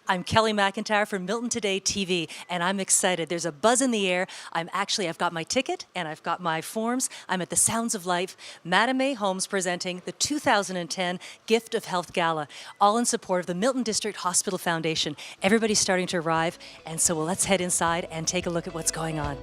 I'm Kelly McIntyre from Milton Today TV, and I'm excited. There's a buzz in the air. I've got my ticket and I've got my forms. I'm at the Sounds of Life. Madame A. Holmes presenting the 2010 Gift of Health Gala, all in support of the Milton District Hospital Foundation. Everybody's starting to arrive, and so let's head inside and take a look at what's going on.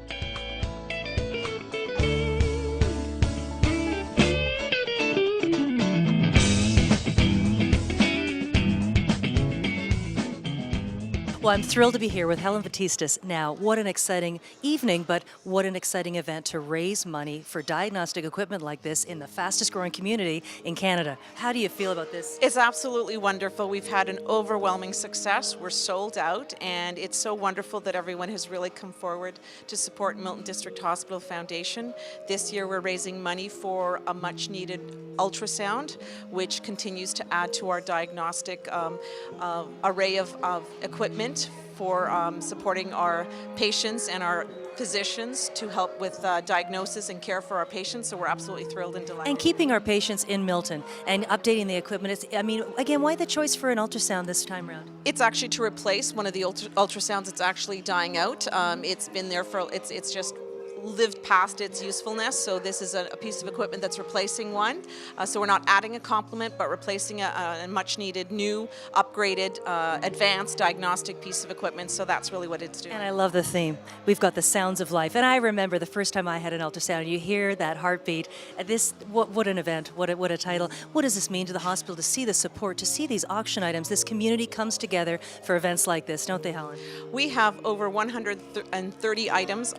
Well, I'm thrilled to be here with Helen Batistas. Now, what an exciting evening, but what an exciting event to raise money for diagnostic equipment like this in the fastest growing community in Canada. How do you feel about this? It's absolutely wonderful. We've had an overwhelming success. We're sold out, and it's so wonderful that everyone has really come forward to support Milton District Hospital Foundation. This year we're raising money for a much needed ultrasound, which continues to add to our diagnostic array of equipment for supporting our patients and our physicians to help with diagnosis and care for our patients. So we're absolutely thrilled and delighted. And keeping our patients in Milton and updating the equipment. Again, why the choice for an ultrasound this time around? It's actually to replace one of the ultrasounds that's actually dying out. It's been there for, it's just lived past its usefulness, so this is a piece of equipment that's replacing one. So we're not adding a complement, but replacing a much needed, new, upgraded, advanced diagnostic piece of equipment, so that's really what it's doing. And I love the theme. We've got the Sounds of Life, and I remember the first time I had an ultrasound, you hear that heartbeat. What an event, what a title. What does this mean to the hospital to see the support, to see these auction items? This community comes together for events like this, don't they, Helen? We have over 130 items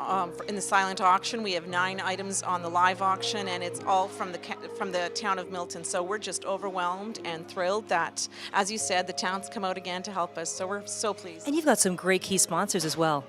in the silent auction. We have 9 items on the live auction, and it's all from the town of Milton. So we're just overwhelmed and thrilled that, as you said, the town's come out again to help us. So we're so pleased. And you've got some great key sponsors as well.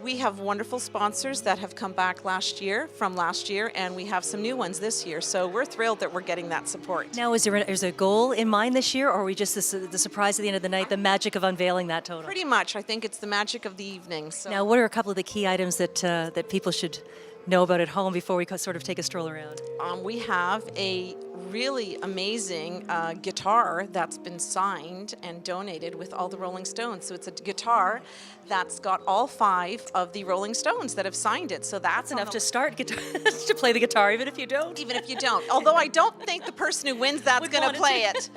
We have wonderful sponsors that have come back from last year, and we have some new ones this year. So we're thrilled that we're getting that support. Now, is there a goal in mind this year, or are we just the surprise at the end of the night, the magic of unveiling that total? Pretty much. I think it's the magic of the evening. So. Now, what are a couple of the key items that people should know about at home before we sort of take a stroll around? We have a really amazing guitar that's been signed and donated with all the Rolling Stones. So it's a guitar that's got all 5 of the Rolling Stones that have signed it. So that's enough to start to play the guitar, even if you don't. Even if you don't. Although I don't think the person who wins that's going to play it.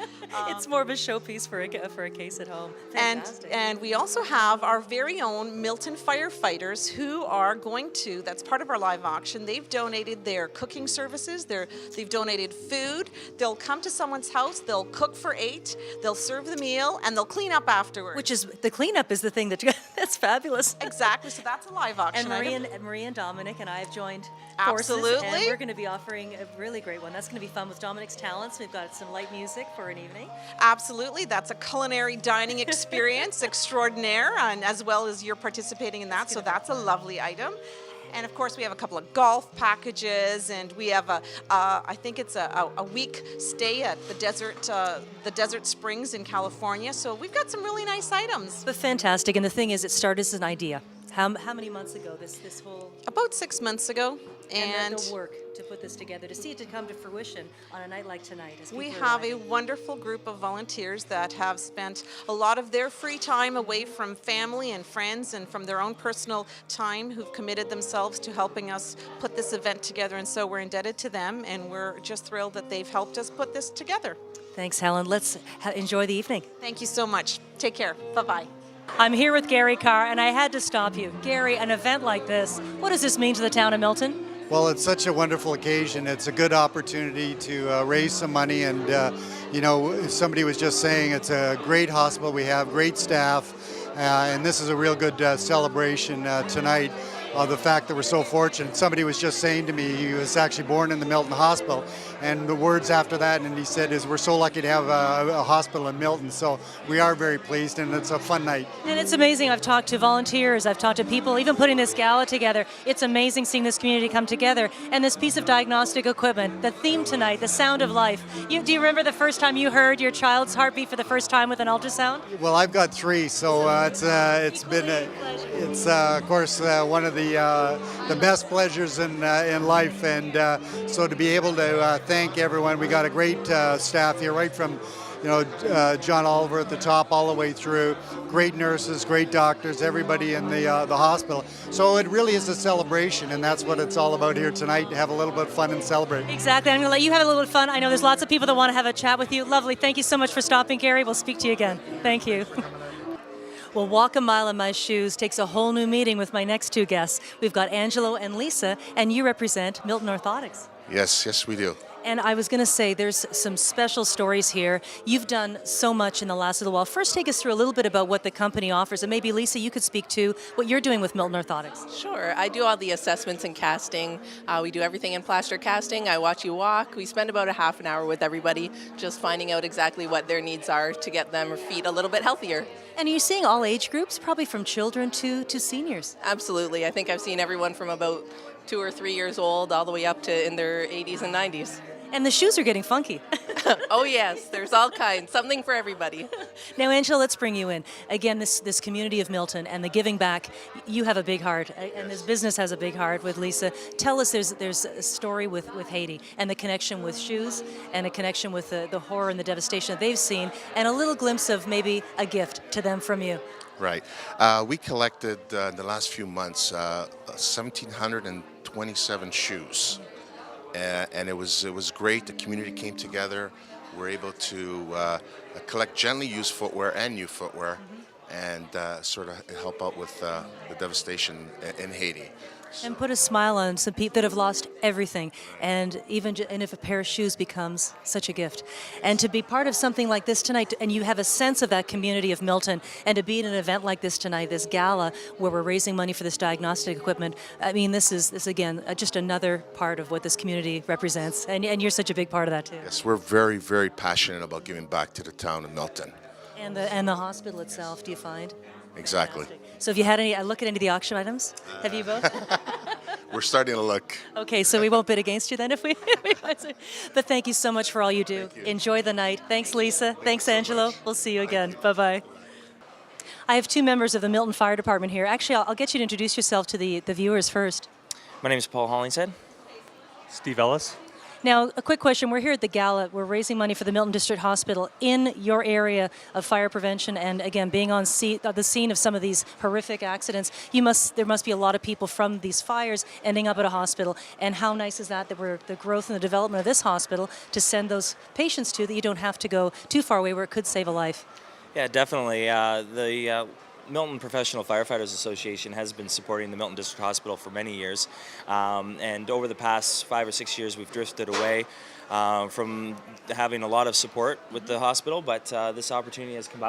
It's more of a showpiece for a case at home. Fantastic. And we also have our very own Milton firefighters who are that's part of our live auction. They've donated their cooking services. They've donated food. They'll come to someone's house, they'll cook for 8, they'll serve the meal, and they'll clean up afterwards. Which is, the cleanup is the thing that's fabulous. Exactly, so that's a live auction. And Marie and Dominic and I have joined Absolutely. forces, and we're going to be offering a really great one. That's going to be fun with Dominic's talents. We've got some light music for an evening. Absolutely, that's a culinary dining experience extraordinaire, and as well as you're participating in that, so that's a lovely item. And of course, we have a couple of golf packages, and we have I think it's a week stay at the Desert Springs in California. So we've got some really nice items. But fantastic, and the thing is, it started as an idea. How many months ago? This whole about 6 months ago, and the work to put this together, to see it to come to fruition on a night like tonight. We have a wonderful group of volunteers that have spent a lot of their free time away from family and friends and from their own personal time, who've committed themselves to helping us put this event together, and so we're indebted to them, and we're just thrilled that they've helped us put this together. Thanks, Helen. Let's enjoy the evening. Thank you so much. Take care. Bye-bye. I'm here with Gary Carr, and I had to stop you. Gary, an event like this, what does this mean to the town of Milton? Well, it's such a wonderful occasion. It's a good opportunity to raise some money, and somebody was just saying it's a great hospital. We have great staff, and this is a real good celebration tonight. the fact that we're so fortunate. Somebody was just saying to me he was actually born in the Milton Hospital, and the words after that, and he said, is we're so lucky to have a hospital in Milton. So we are very pleased, and it's a fun night. And it's amazing. I've talked to volunteers, I've talked to people, even putting this gala together. It's amazing seeing this community come together. And this piece of diagnostic equipment, the theme tonight, the sound of life. Do you remember the first time you heard your child's heartbeat for the first time with an ultrasound? Well, I've got 3, so it's been of course one of the best pleasures in life, and so to be able to thank everyone. We got a great staff here, right from John Oliver at the top all the way through. Great nurses, great doctors, everybody in the hospital. So it really is a celebration, and that's what it's all about here tonight, to have a little bit of fun and celebrate. Exactly. I'm going to let you have a little bit of fun. I know there's lots of people that want to have a chat with you. Lovely. Thank you so much for stopping, Gary. We'll speak to you again. Thank you. Well, Walk a Mile in My Shoes takes a whole new meaning with my next 2 guests. We've got Angelo and Lisa, and you represent Milton Orthotics. Yes, we do. And I was going to say, there's some special stories here. You've done so much in the last little while. First, take us through a little bit about what the company offers, and maybe, Lisa, you could speak to what you're doing with Milton Orthotics. Sure. I do all the assessments and casting. We do everything in plaster casting. I watch you walk. We spend about a half an hour with everybody just finding out exactly what their needs are to get their feet a little bit healthier. And are you seeing all age groups, probably from children to seniors? Absolutely. I think I've seen everyone from about 2 or 3 years old all the way up to in their 80s and 90s. And the shoes are getting funky. Oh yes, there's all kinds, something for everybody. Now, Angela, let's bring you in. Again, this community of Milton and the giving back, you have a big heart, and this business has a big heart with Lisa. Tell us, there's a story with Haiti and the connection with shoes and a connection with the horror and the devastation that they've seen, and a little glimpse of maybe a gift to them from you. Right. We collected in the last few months 1,727 shoes. And it was great. The community came together. We're able to collect gently used footwear and new footwear, and sort of help out with the devastation in Haiti. And put a smile on some people that have lost everything, and and if a pair of shoes becomes such a gift. And to be part of something like this tonight, and you have a sense of that community of Milton, and to be at an event like this tonight, this gala where we're raising money for this diagnostic equipment, I mean, this is again just another part of what this community represents, and you're such a big part of that too. Yes, we're very, very passionate about giving back to the town of Milton. And the hospital itself, do you find? Exactly. So have you had any look at any of the auction items? Have you both? We're starting to look. Okay, so we won't bid against you then if we find it. But thank you so much for all you do. Enjoy the night. Thanks, Lisa. Thanks, Angelo. We'll see you again. Bye-bye. I have 2 members of the Milton Fire Department here. Actually, I'll get you to introduce yourself to the viewers first. My name is Paul Hollingshead. Steve Ellis. Now, a quick question. We're here at the Gala. We're raising money for the Milton District Hospital in your area of fire prevention, and again, being on the scene of some of these horrific accidents. There must be a lot of people from these fires ending up at a hospital. And how nice is that we're the growth and the development of this hospital to send those patients to, that you don't have to go too far away where it could save a life. Yeah, definitely. The Milton Professional Firefighters Association has been supporting the Milton District Hospital for many years, and over the past 5 or 6 years we've drifted away from having a lot of support with the hospital, but this opportunity has come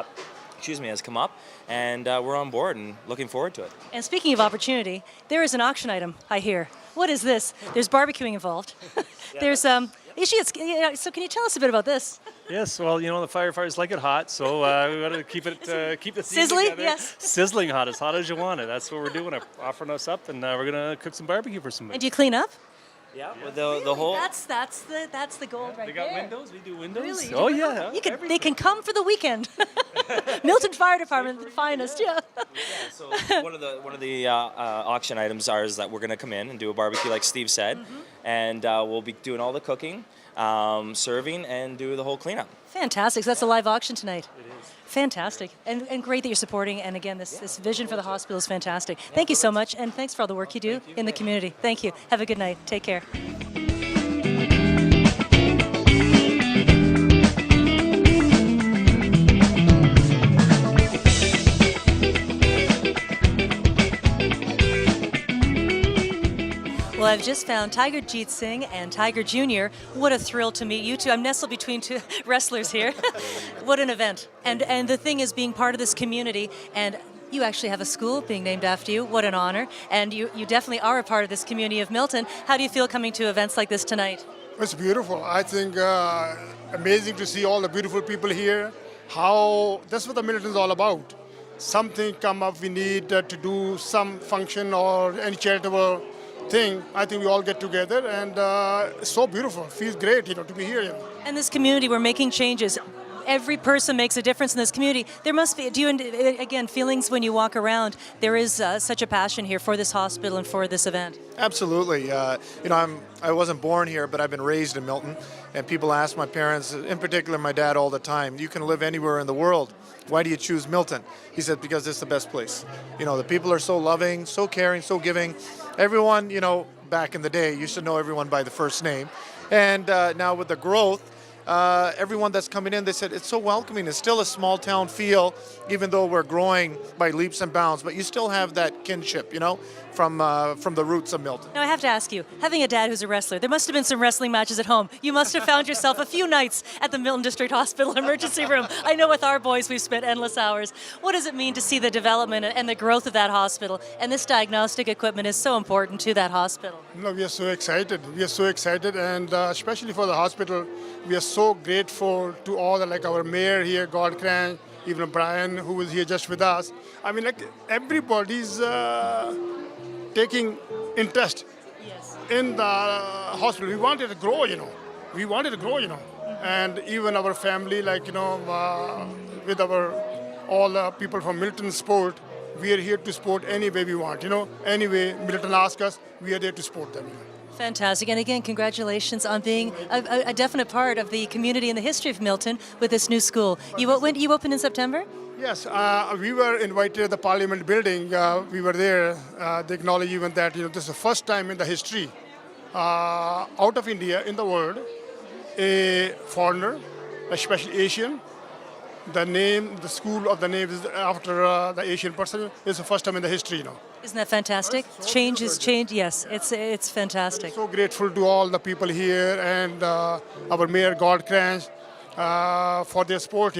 up, and we're on board and looking forward to it. And speaking of opportunity, there is an auction item, I hear. What is this? There's barbecuing involved. There's so can you tell us a bit about this? Yes, well, the firefighters like it hot, so we got to keep the theme Sizzling, together. yes. Sizzling hot, as hot as you want it. That's what we're doing. Offering us up, and we're gonna cook some barbecue for somebody. And do you clean up? Yeah, with the whole. That's the gold right there. They got windows. We do windows. Really? Oh yeah. They can come for the weekend. Milton Fire Department, the finest, yeah. So one of the auction items is that we're going to come in and do a barbecue, like Steve said, and we'll be doing all the cooking, serving, and do the whole cleanup. Fantastic. So that's a live auction tonight. It is. Fantastic. And great that you're supporting. And again, this vision for the hospital is fantastic. Thank you so much. And thanks for all the work you do in the community. Thank you. Have a good night. Take care. Well, I've just found Tiger Jeet Singh and Tiger Jr. What a thrill to meet you two. I'm nestled between 2 wrestlers here. What an event. And the thing is being part of this community, and you actually have a school being named after you. What an honor. And you definitely are a part of this community of Milton. How do you feel coming to events like this tonight? It's beautiful. I think amazing to see all the beautiful people here. How that's what the Milton is all about. Something come up, we need to do some function or any charitable thing. I think we all get together, and it's so beautiful. Feels great, to be here. And this community, we're making changes. Every person makes a difference in this community. There must be, again, feelings when you walk around. There is such a passion here for this hospital and for this event. Absolutely. I wasn't born here, but I've been raised in Milton. And people ask my parents, in particular my dad, all the time, you can live anywhere in the world. Why do you choose Milton? He said, because it's the best place. The people are so loving, so caring, so giving. Everyone, back in the day, used to know everyone by the first name. And now with the growth, everyone that's coming in, they said it's so welcoming. It's still a small town feel, even though we're growing by leaps and bounds. But you still have that kinship, from the roots of Milton. Now I have to ask you, having a dad who's a wrestler, there must have been some wrestling matches at home. You must have found yourself a few nights at the Milton District Hospital emergency room. I know with our boys we've spent endless hours. What does it mean to see the development and the growth of that hospital? And this diagnostic equipment is so important to that hospital. We are so excited. We are so excited, and especially for the hospital, we are so grateful to all our mayor here, God Cran, even Brian, who was here just with us. I mean, everybody's taking interest in the hospital. We wanted to grow, We wanted to grow, And even our family, with all the people from Milton Sport, we are here to support any way we want, Any way Milton asks us, we are there to support them. Fantastic. And again, congratulations on being a definite part of the community and the history of Milton with this new school. You opened in September? Yes, we were invited at the Parliament building. We were there. They acknowledge even that this is the first time in the history out of India in the world, a foreigner, especially Asian. The school of the name is after the Asian person. It's the first time in the history, Isn't that fantastic? Change is change. Yes, it's fantastic. So grateful to all the people here and our mayor, God Cranch, for their support,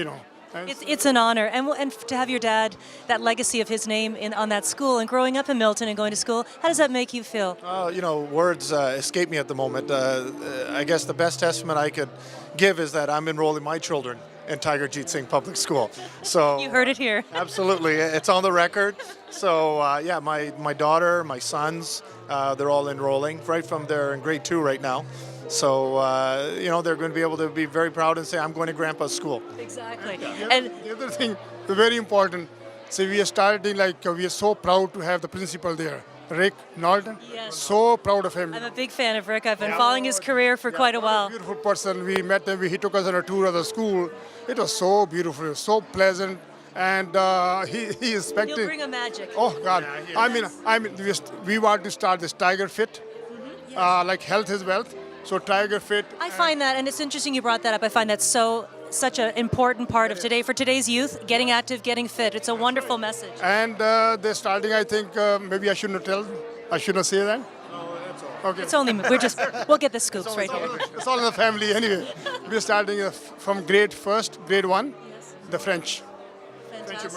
It's an honor, and to have your dad, that legacy of his name on that school, and growing up in Milton and going to school, how does that make you feel? Words escape me at the moment. I guess the best testament I could give is that I'm enrolling my children in Tiger Jeet Singh Public School. So you heard it here. Absolutely, it's on the record. So my daughter, my sons, they're all enrolling. They're in grade 2 right now. So they're going to be able to be very proud and say, "I'm going to Grandpa's school." Exactly. And the other thing, very important. So we are starting we are so proud to have the principal there, Rick Norton. Yes. So proud of him. I'm a big fan of Rick. I've been following his career for quite a while. Beautiful person. We met him. He took us on a tour of the school. It was so beautiful, so pleasant, and he is expecting. He'll bring a magic. Oh God! I mean, we want to start this Tiger Fit, health is wealth. So Tiger Fit. I find that, and it's interesting you brought that up. I find that such an important part of today for today's youth. Getting active, getting fit. It's a wonderful message. And they're starting. I think maybe I shouldn't tell. I shouldn't say that. No, that's all. Okay. It's only we'll get the scoops right here. It's all in the family anyway. We're starting from grade 1, the French. Fantastic.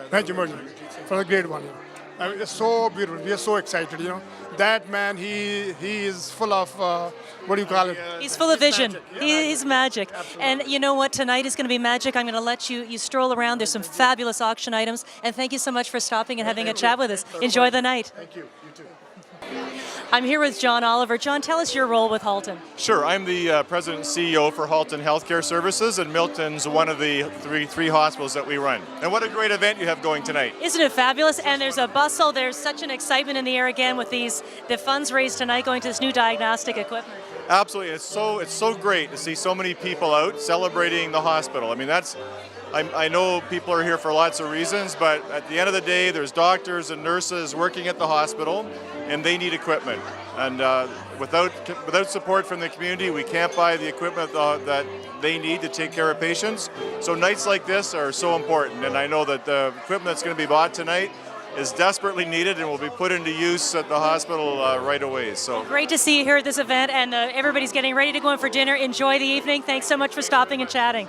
French immersion. From the grade 1. I mean, it's so beautiful. We are so excited. That man, he is full of what do you call it? He's full of vision. Magic. He's magic. Absolutely. And you know what? Tonight is going to be magic. I'm going to let you stroll around. There's some fabulous auction items. And thank you so much for stopping and having a chat with us. Enjoy the night. Thank you. You too. I'm here with John Oliver. John, tell us your role with Halton. Sure, I'm the president and CEO for Halton Healthcare Services, and Milton's one of the three hospitals that we run. And what a great event you have going tonight. Isn't it fabulous? And there's a bustle. There's such an excitement in the air again with the funds raised tonight going to this new diagnostic equipment. Absolutely, it's so great to see so many people out celebrating the hospital. I mean, I know people are here for lots of reasons, but at the end of the day, there's doctors and nurses working at the hospital, and they need equipment. And without support from the community, we can't buy the equipment that they need to take care of patients. So nights like this are so important, and I know that the equipment that's going to be bought tonight is desperately needed and will be put into use at the hospital right away. So great to see you here at this event, and everybody's getting ready to go in for dinner. Enjoy the evening. Thanks so much for stopping and chatting.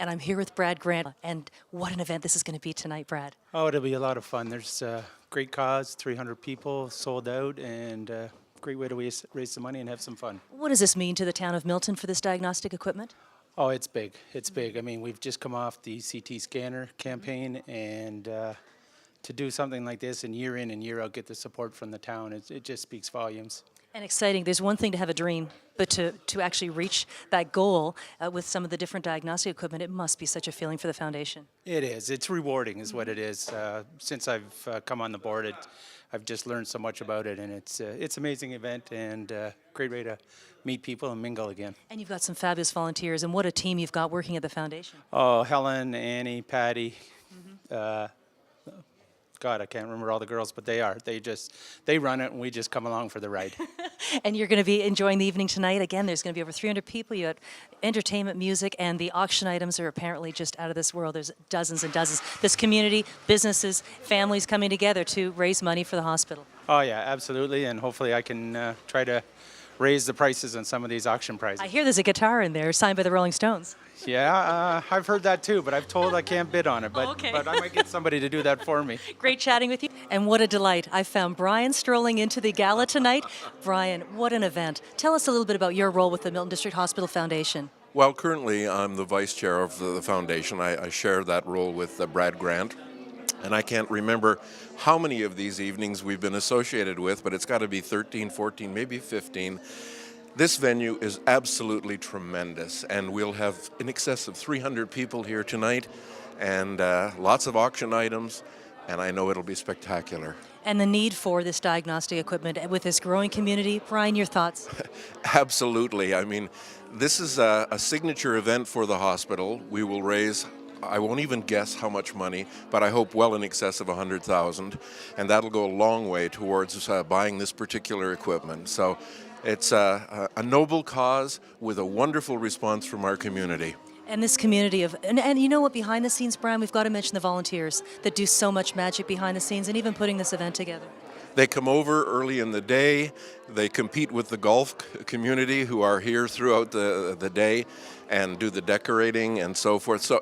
and I'm here with Brad Grant. And what an event this is going to be tonight, Brad. Oh, it'll be a lot of fun. There's a great cause, 300 people sold out, and great way to raise some money and have some fun. What does this mean to the town of Milton for this diagnostic equipment? Oh, it's big. It's big. I mean, we've just come off the CT scanner campaign, and to do something like this and year in and year out, get the support from the town, it just speaks volumes. And exciting. There's one thing to have a dream, but to actually reach that goal with some of the different diagnostic equipment, it must be such a feeling for the foundation. It is. It's rewarding is what it is. Since I've come on the board, I've just learned so much about it, and it's an amazing event and great way to meet people and mingle again. And you've got some fabulous volunteers, and what a team you've got working at the foundation. Oh, Helen, Annie, Patty, God, I can't remember all the girls, but they are. They run it, and we just come along for the ride. And you're going to be enjoying the evening tonight. Again, there's going to be over 300 people. You got entertainment, music, and the auction items are apparently just out of this world. There's dozens and dozens. This community, businesses, families coming together to raise money for the hospital. Oh, yeah, absolutely, and hopefully I can try to raise the prices on some of these auction prizes. I hear there's a guitar in there signed by the Rolling Stones. Yeah, I've heard that too, but I've told I can't bid on it. But, Okay. but I might get somebody to do that for me. Great chatting with you. And what a delight. I found Brian strolling into the gala tonight. Brian, what an event. Tell us a little bit about your role with the Milton District Hospital Foundation. Well, currently I'm the vice chair of the foundation. I share that role with Brad Grant. And I can't remember how many of these evenings we've been associated with, but it's got to be 13, 14, maybe 15. This venue is absolutely tremendous, and we'll have in excess of 300 people here tonight, and lots of auction items, and I know it'll be spectacular. And the need for this diagnostic equipment with this growing community. Brian, your thoughts? Absolutely. I mean, this is a signature event for the hospital. We will raise, I won't even guess how much money, but I hope well in excess of $100,000, and that'll go a long way towards buying this particular equipment. So it's a noble cause with a wonderful response from our community. And this community of, and you know what, behind the scenes, Brian, we've got to mention the volunteers that do so much magic behind the scenes and even putting this event together. They come over early in the day. They compete with the golf community who are here throughout the day and do the decorating and so forth. So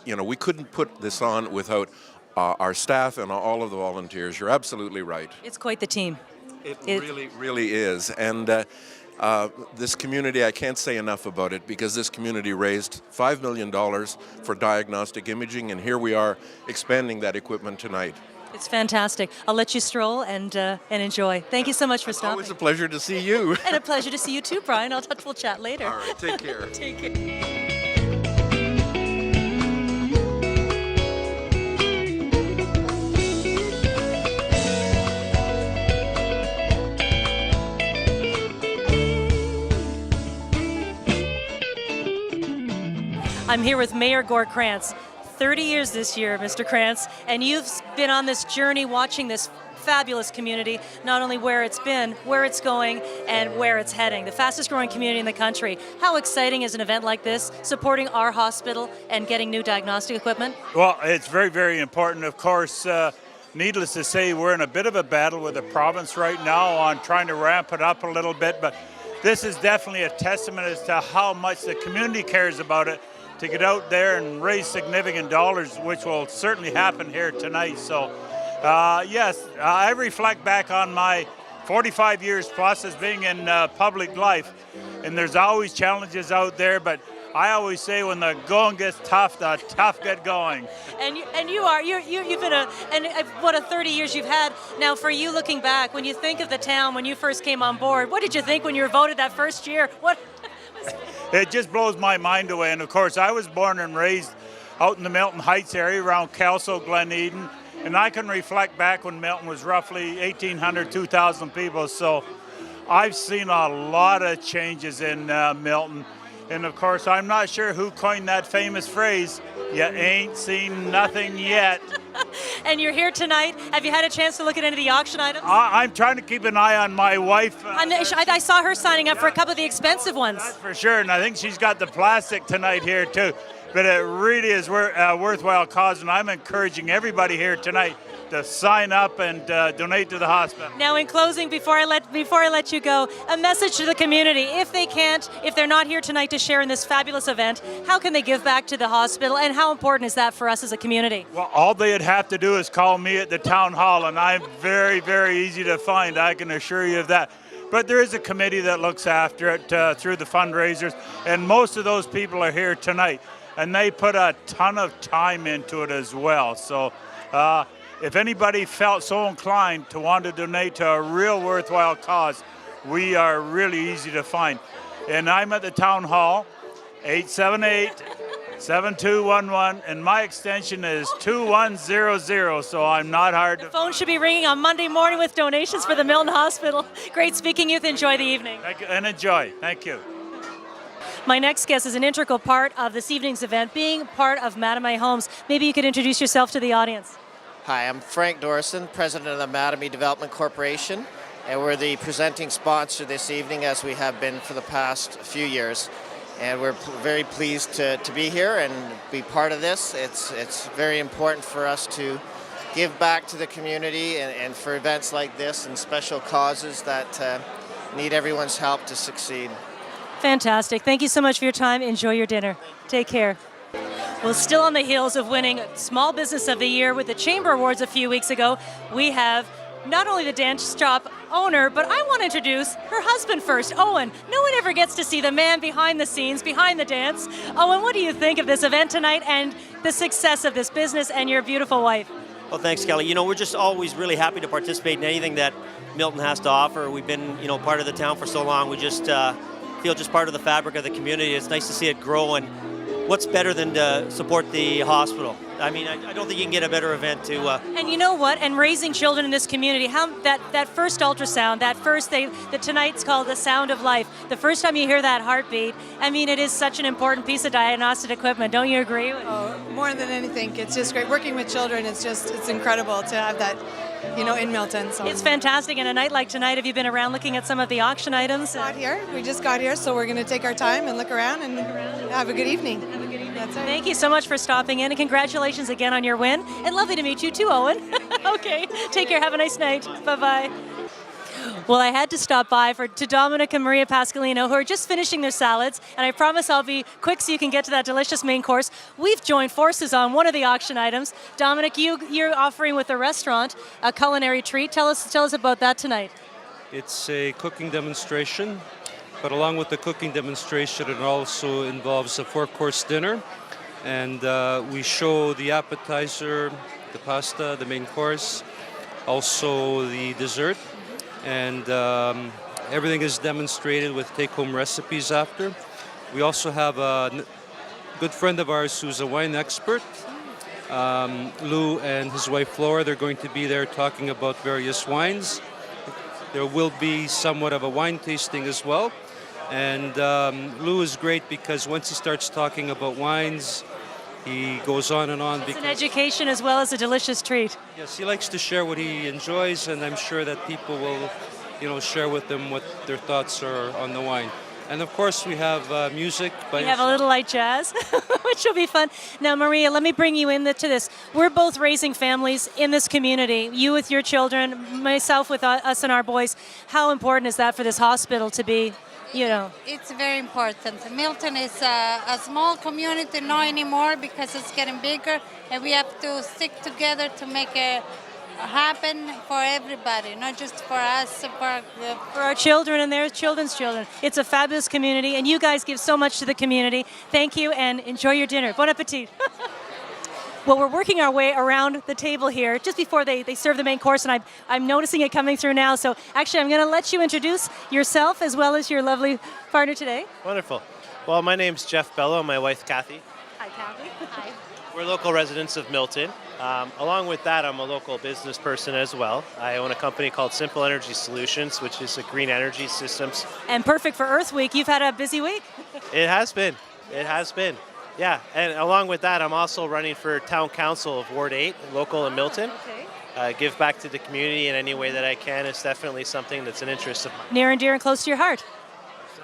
we couldn't put this on without our staff and all of the volunteers. You're absolutely right. It's quite the team. It really, really is. And this community, I can't say enough about it because this community raised $5 million for diagnostic imaging, and here we are expanding that equipment tonight. It's fantastic. I'll let you stroll and enjoy. Thank you so much for stopping. Always a pleasure to see you. And a pleasure to see you too, Brian. We'll chat later. All right, take care. Take care. I'm here with Mayor Gord Krantz. 30 years this year, Mr. Krantz, and you've been on this journey watching this fabulous community, not only where it's been, where it's going, and where it's heading. The fastest growing community in the country. How exciting is an event like this, supporting our hospital and getting new diagnostic equipment? Well, it's very, very important. Of course, needless to say, we're in a bit of a battle with the province right now on trying to ramp it up a little bit, but this is definitely a testament as to how much the community cares about it, to get out there and raise significant dollars, which will certainly happen here tonight. So, yes, I reflect back on my 45 years plus as being in public life, and there's always challenges out there, but I always say when the going gets tough, the tough get going. And you've been what a 30 years you've had. Now, for you looking back, when you think of the town, when you first came on board, what did you think when you were voted that first year? What? It just blows my mind away. And of course, I was born and raised out in the Milton Heights area around Kelso, Glen Eden. And I can reflect back when Milton was roughly 1,800, 2,000 people. So I've seen a lot of changes in Milton. And of course, I'm not sure who coined that famous phrase, "You ain't seen nothing yet." And you're here tonight. Have you had a chance to look at any of the auction items? I'm trying to keep an eye on my wife. I saw her signing up for a couple of the expensive ones. That's for sure, and I think she's got the plastic tonight here too. But it really is a worthwhile cause, and I'm encouraging everybody here tonight to sign up and donate to the hospital. Now, in closing, before I let you go, a message to the community: if they're not here tonight to share in this fabulous event, how can they give back to the hospital, and how important is that for us as a community? Well, all they'd have to do is call me at the town hall, and I'm very, very easy to find. I can assure you of that. But there is a committee that looks after it through the fundraisers, and most of those people are here tonight, and they put a ton of time into it as well. So if anybody felt so inclined to want to donate to a real worthwhile cause, we are really easy to find. And I'm at the town hall, 878-7211, and my extension is 2100, so I'm not hard to find. The phone should be ringing on Monday morning with donations for the Milton Hospital. Great speaking, youth. Enjoy the evening. Thank you, and enjoy. Thank you. My next guest is an integral part of this evening's event, being part of Mattamy Homes. Maybe you could introduce yourself to the audience. Hi, I'm Frank Dorson, president of the Mattamy Development Corporation, and we're the presenting sponsor this evening, as we have been for the past few years. And we're very pleased to be here and be part of this. It's very important for us to give back to the community and for events like this and special causes that need everyone's help to succeed. Fantastic. Thank you so much for your time. Enjoy your dinner. Take care. Well, still on the heels of winning Small Business of the Year with the Chamber Awards a few weeks ago, we have not only the dance shop owner, but I want to introduce her husband first, Owen. No one ever gets to see the man behind the scenes, behind the dance. Owen, what do you think of this event tonight and the success of this business and your beautiful wife? Well, thanks, Kelly. You know, we're just always really happy to participate in anything that Milton has to offer. We've been, part of the town for so long. We just feel just part of the fabric of the community. It's nice to see it grow, and what's better than to support the hospital? I mean, I don't think you can get a better event to... And you know what? And raising children in this community, that first ultrasound, that tonight's called the sound of life. The first time you hear that heartbeat, I mean, it is such an important piece of diagnostic equipment. Don't you agree? Oh, more than anything, it's just great. Working with children, it's incredible to have that, in Milton. So. It's fantastic. And a night like tonight, have you been around looking at some of the auction items? We just got here, so we're going to take our time and look around and have a good evening. That's right. Thank you so much for stopping in, and congratulations again on your win. And lovely to meet you too, Owen. Okay, take care. Have a nice night. Bye-bye. Well, I had to stop by to Dominic and Maria Pascalino, who are just finishing their salads, and I promise I'll be quick so you can get to that delicious main course. We've joined forces on one of the auction items. Dominic, you're offering with the restaurant a culinary treat. Tell us about that tonight. It's a cooking demonstration, but along with the cooking demonstration, it also involves a 4-course dinner, and we show the appetizer, the pasta, the main course, also the dessert. And everything is demonstrated with take-home recipes after. We also have a good friend of ours who's a wine expert, Lou and his wife Flora. They're going to be there talking about various wines. There will be somewhat of a wine tasting as well. And Lou is great because once he starts talking about wines, he goes on and on. It's an education as well as a delicious treat. Yes, he likes to share what he enjoys, and I'm sure that people will, share with him what their thoughts are on the wine. And of course, we have music. We have a little light jazz, which will be fun. Now, Maria, let me bring you into this. We're both raising families in this community. You with your children, myself with us and our boys. How important is that for this hospital to be? It's very important. Milton is a small community, not anymore, because it's getting bigger, and we have to stick together to make it happen for everybody, not just for us, for our children and their children's children. It's a fabulous community, and you guys give so much to the community. Thank you, and enjoy your dinner. Bon appetit. Well, we're working our way around the table here just before they serve the main course, and I'm noticing it coming through now. So actually, I'm going to let you introduce yourself as well as your lovely partner today. Wonderful. Well, my name's Jeff Bello, my wife Kathy. Hi, Kathy. Hi. We're local residents of Milton. Along with that, I'm a local business person as well. I own a company called Simple Energy Solutions, which is a green energy systems. And perfect for Earth Week. You've had a busy week. It has been. It has been. Yeah, and along with that, I'm also running for Town Council of Ward 8, local in Milton. Okay. Give back to the community in any way that I can is definitely something that's an interest of mine. Near and dear and close to your heart.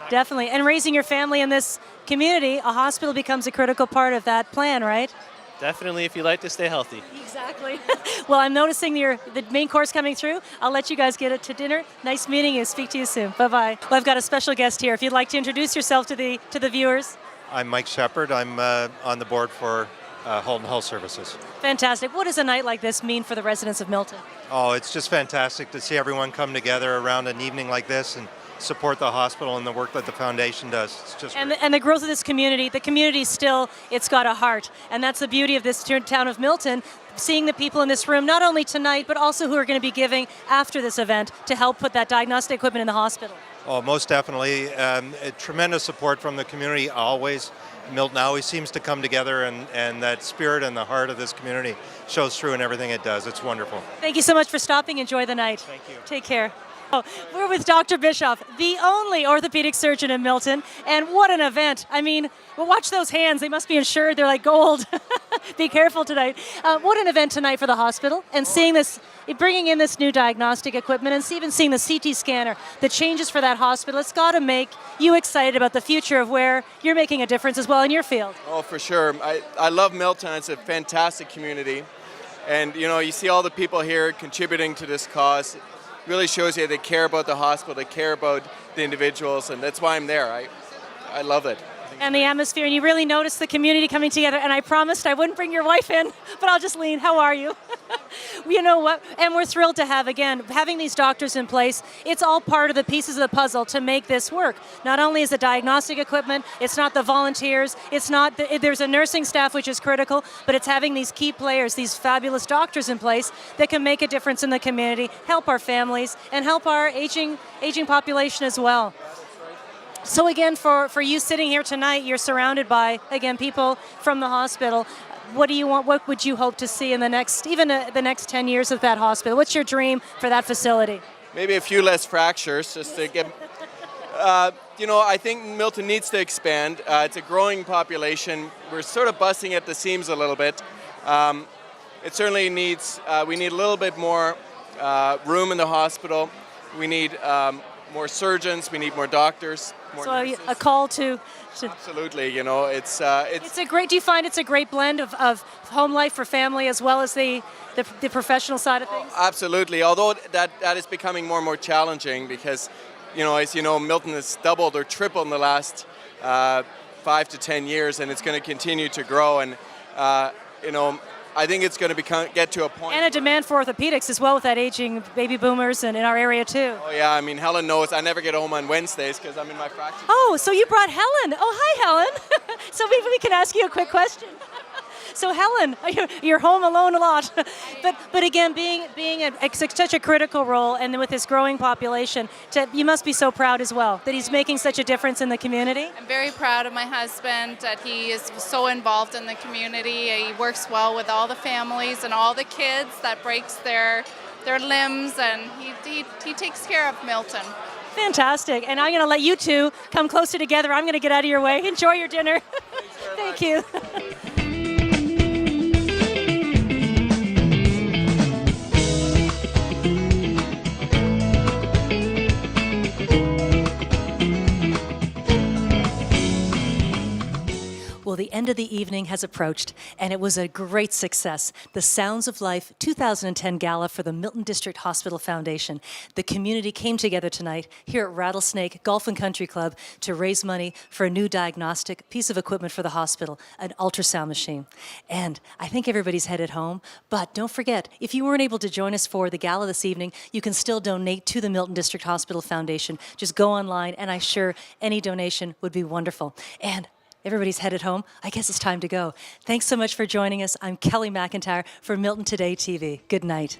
Definitely. And raising your family in this community, a hospital becomes a critical part of that plan, right? Definitely if you like to stay healthy. Exactly. Well, I'm noticing the main course coming through. I'll let you guys get it to dinner. Nice meeting you. Speak to you soon. Bye-bye. Well, I've got a special guest here. If you'd like to introduce yourself to the viewers. I'm Mike Shepard. I'm on the board for Halton Health Services. Fantastic. What does a night like this mean for the residents of Milton? Oh, it's just fantastic to see everyone come together around an evening like this and support the hospital and the work that the foundation does. It's just And the growth of this community, the community still, it's got a heart. And that's the beauty of this town of Milton, seeing the people in this room, not only tonight, but also who are going to be giving after this event to help put that diagnostic equipment in the hospital. Oh, most definitely. Tremendous support from the community always. Milton always seems to come together, and that spirit and the heart of this community shows through in everything it does. It's wonderful. Thank you so much for stopping. Enjoy the night. Thank you. Take care. Oh, we're with Dr. Bischoff, the only orthopedic surgeon in Milton, and what an event. I mean, well, watch those hands. They must be insured. They're like gold. Be careful tonight. What an event tonight for the hospital, and seeing this, bringing in this new diagnostic equipment, and even seeing the CT scanner, the changes for that hospital. It's got to make you excited about the future of where you're making a difference as well in your field. Oh, for sure. I love Milton. It's a fantastic community. And, you know, you see all the people here contributing to this cause. Really shows you they care about the hospital, they care about the individuals, and that's why I'm there. I love it. And the atmosphere, and you really notice the community coming together. And I promised I wouldn't bring your wife in, but I'll just lean. How are you? You know what? And we're thrilled to have, again, having these doctors in place. It's all part of the pieces of the puzzle to make this work. Not only is the diagnostic equipment, it's not the volunteers, it's not, there's a nursing staff, which is critical, but it's having these key players, these fabulous doctors in place that can make a difference in the community, help our families, and help our aging population as well. So again, for you sitting here tonight, you're surrounded by, again, people from the hospital. What do you want? What would you hope to see in the next, even the next 10 years of that hospital? What's your dream for that facility? Maybe a few less fractures, just to get. You know, I think Milton needs to expand. It's a growing population. We're sort of busting at the seams a little bit. It certainly needs. We need a little bit more room in the hospital. We need more surgeons. We need more doctors. So a call to absolutely, you know, it's a great. Do you find it's a great blend of home life for family as well as the professional side of things? Absolutely. Although that is becoming more and more challenging because, you know, as you know, Milton has doubled or tripled in the last 5 to 10 years, and it's going to continue to grow. And you know, I think it's going to get to a point. And a demand for orthopedics as well with that aging baby boomers and in our area too. Oh yeah, I mean, Helen knows I never get home on Wednesdays because I'm in my fracture. Oh, so you brought Helen. Oh, hi, Helen. So maybe we can ask you a quick question. So Helen, you're home alone a lot, but again, being such a critical role, and with this growing population, you must be so proud as well that he's making such a difference in the community. I'm very proud of my husband that he is so involved in the community. He works well with all the families and all the kids that breaks their limbs, and he takes care of Milton. Fantastic, and I'm going to let you two come closer together. I'm going to get out of your way. Enjoy your dinner. Thank you. Well, the end of the evening has approached, and it was a great success. The Sounds of Life 2010 Gala for the Milton District Hospital Foundation. The community came together tonight here at Rattlesnake Golf and Country Club to raise money for a new diagnostic piece of equipment for the hospital, an ultrasound machine. And I think everybody's headed home, but don't forget, if you weren't able to join us for the gala this evening, you can still donate to the Milton District Hospital Foundation. Just go online, and I'm sure any donation would be wonderful. And everybody's headed home. I guess it's time to go. Thanks so much for joining us. I'm Kelly McIntyre for Milton Today TV. Good night.